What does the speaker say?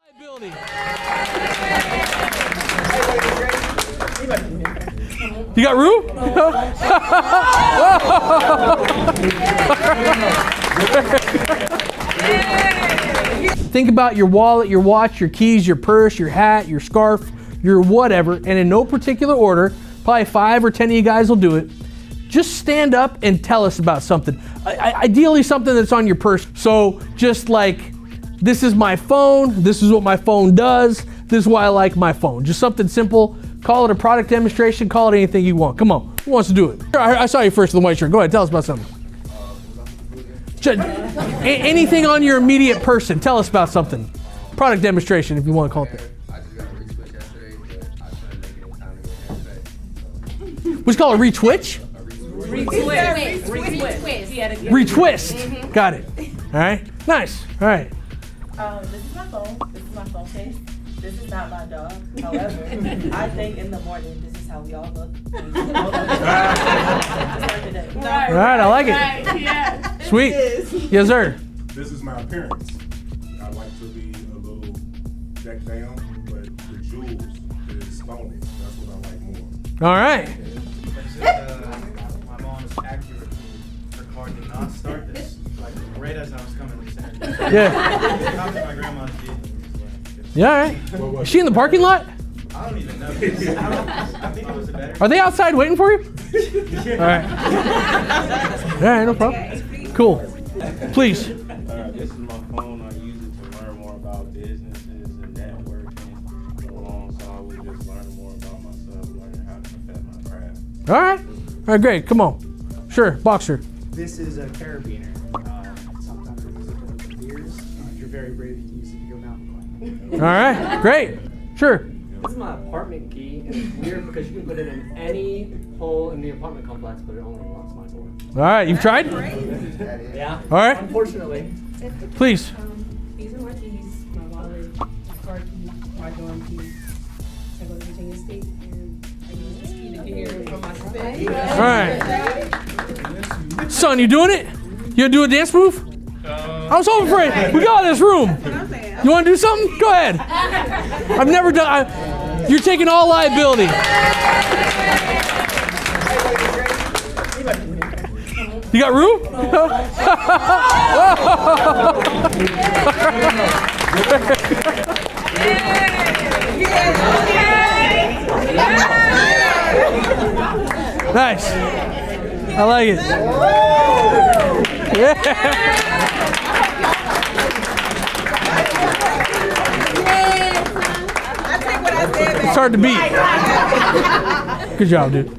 You got room? Think about your wallet, your watch, your keys, your purse, your hat, your scarf, your whatever, and in no particular order, probably 5 or 10 of you guys will do it. Just stand up and tell us about something. Ideally something that's on your purse. So just like, this is my phone, this is what my phone does, this is why I like my phone. Just something simple. Call it a product demonstration, call it anything you want. Come on, who wants to do it? I saw you first in the white shirt. Go ahead, tell us about something. Anything on your immediate person, tell us about something. Product demonstration, if you want to call it that. I just got a retwitch yesterday, but I couldn't make it in time to get a haircut. What's called a retwitch? Retwist. Got it. All right. Nice. All right. This is my phone. This is my phone case. This is not my dog. However, I think in the morning this is how we all look. All right. I like it. Right, yeah. Sweet. Yes, sir. This is my appearance. I like to be a little decked down, but the jewels is phony. That's what I like more. All right. My mom's accurate. Her car did not start this, like right as I was coming to center. Yeah. How did my grandma's vehicle? Yeah, all right. Is she in the parking lot? I don't even know. I think it was better. Are they outside waiting for you? All right. All right, no problem. Cool. Please. This is my phone. I use it to learn more about businesses and networking. So I was just learning more about myself, learning how to perfect my craft. All right. All right, great. Come on. Sure, boxer. This is a carabiner. Sometimes we use it for beers. If you're very brave, you can use it to go mountain climbing. All right, great. Sure. This is my apartment key, and it's weird because you can put it in any hole in the apartment complex, but it only unlocks my door. All right, you've tried? Yeah. All right. Unfortunately. Please. These are my keys, my wallet, my car key, my dorm key. I go to Virginia State and I use this key to get here from my spin. All right. Son, you doing it? You gonna do a dance move? I was hoping for it. We got this room. You want to do something? Go ahead. I've never done. You're taking all liability. You got room? Nice. I like it. Yeah. It's hard to beat. Good job, dude.